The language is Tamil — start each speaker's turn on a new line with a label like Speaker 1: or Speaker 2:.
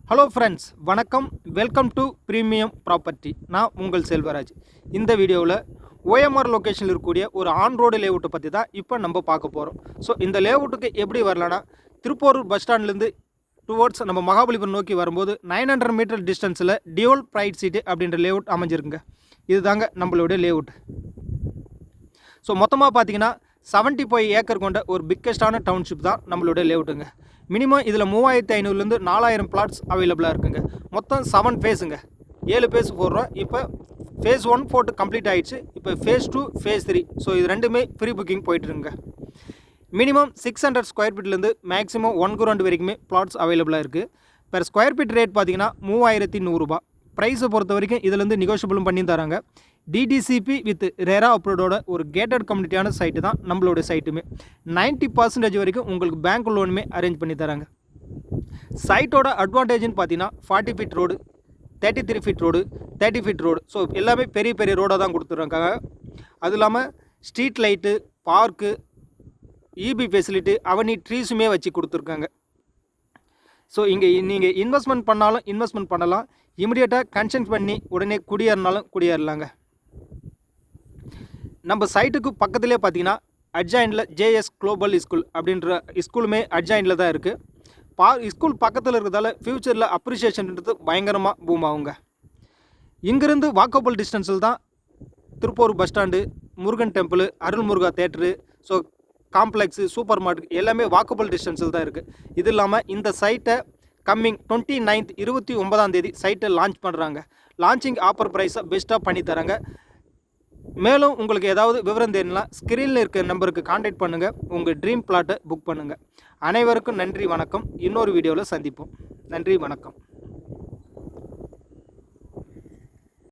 Speaker 1: ஹலோ ஃப்ரெண்ட்ஸ், வணக்கம். Welcome to premium property. நான் உங்கள் செல்வராஜ். இந்த வீடியோவில் ஓஎம்ஆர் லொக்கேஷனில் இருக்கக்கூடிய ஒரு ஆன் ரோடு லேஅவுட்டை பற்றி தான் இப்போ நம்ம பார்க்க போகிறோம். ஸோ இந்த லேஅவுட்டுக்கு எப்படி வரலான்னா, திருப்போரூர் பஸ் ஸ்டாண்ட்லேருந்து டுவோர்ட்ஸ் நம்ம மகாபலிபுரம் நோக்கி வரும்போது 900 மீட்டர் டிஸ்டன்ஸில் டியோல் ப்ரைட் சிட்டி அப்படின்ற லேஅவுட் அமைஞ்சிருக்குங்க. இது தாங்க நம்மளுடைய லேஅவுட். ஸோ மொத்தமாக பார்த்தீங்கன்னா 75 ஏக்கர் கொண்ட ஒரு பிக்கஸ்டான டவுன்ஷிப் தான் நம்மளுடைய லேஅவுட்டுங்க. மினிமம் இதில் 3500லேருந்து 4000 பிளாட்ஸ் அவைலபிளாக இருக்குங்க. மொத்தம் 7 ஃபேஸுங்க, 7 ஃபேஸ் போடுறோம். இப்போ ஃபேஸ் 1 போட்டு கம்ப்ளீட் ஆகிடுச்சு. இப்போ ஃபேஸ் 2, ஃபேஸ் 3. ஸோ இது ரெண்டுமே ஃப்ரீ புக்கிங் போயிட்டுருங்க. மினிமம் 600 ஸ்கொயர் ஃபீட்லேருந்து மேக்ஸிமம் 1 crore வரைக்குமே பிளாட்ஸ் அவைலபிளாக இருக்குது. பெர் ஸ்கொயர் ஃபீட் ரேட் பார்த்தீங்கன்னா 3100 ரூபா. ப்ரைஸை பொறுத்த வரைக்கும் இதுலேருந்து நெகோஷியபிளும் பண்ணி தராங்க. டிடிசிபி வித் ரெரா அப்ரூவோட ஒரு கேட்டட் கம்யூனிட்டியான சைட்டு தான் நம்மளோட சைட்டுமே. 90% வரைக்கும் உங்களுக்கு பேங்க் லோனுமே அரேஞ்ச் பண்ணி தராங்க. சைட்டோட அட்வான்டேஜ்னு பார்த்தீங்கன்னா 40 feet road, 33 feet road, 30 feet road. So எல்லாமே பெரிய பெரிய ரோடாக தான் கொடுத்துருக்காங்க. அது இல்லாமல் street light, park, EB facility, avenue ட்ரீஸுமே வச்சு கொடுத்துருக்காங்க. ஸோ இங்கே நீங்கள் இன்வெஸ்ட்மெண்ட் பண்ணாலும் இன்வெஸ்ட்மெண்ட் பண்ணலாம். இமிடியேட்டாக கன்ஸ்ட்ரக்ட் பண்ணி உடனே குடியேறினாலும் குடியேறலாங்க. நம்ம சைட்டுக்கு பக்கத்துலேயே பார்த்தீங்கன்னா அட்ஜாயினில் ஜேஎஸ் குளோபல் ஸ்கூல் அப்படின்ற ஸ்கூலுமே அட்ஜாயினில் தான் இருக்குது. ஸ்கூல் பக்கத்தில் இருக்கிறதால ஃப்யூச்சரில் அப்ரிஷியேஷன்ன்றது பயங்கரமாக பூம் ஆகுங்க. இங்கேருந்து வாக்கபிள் டிஸ்டன்ஸில் தான் Tiruppur bus stand, Murugan temple, Arulmuruga theatre, so complex, supermarket எல்லாமே வாக்கபிள் டிஸ்டன்ஸில் தான் இருக்குது. இது இல்லாமல் இந்த சைட்டை கம்மிங் 29th 29ஆம் தேதி சைட்டை லான்ச் பண்ணுறாங்க. லான்ச்சிங் ஆஃபர் ப்ரைஸை பெஸ்ட்டாக பண்ணி தராங்க. மேலும் உங்களுக்கு ஏதாவது விவரம் தெரியலனா ஸ்க்ரீனில் இருக்க நம்பருக்கு கான்டாக்ட் பண்ணுங்கள். உங்கள் ட்ரீம் பிளாட்டை புக் பண்ணுங்கள். அனைவருக்கும் நன்றி, வணக்கம். இன்னொரு வீடியோவில் சந்திப்போம். நன்றி, வணக்கம்.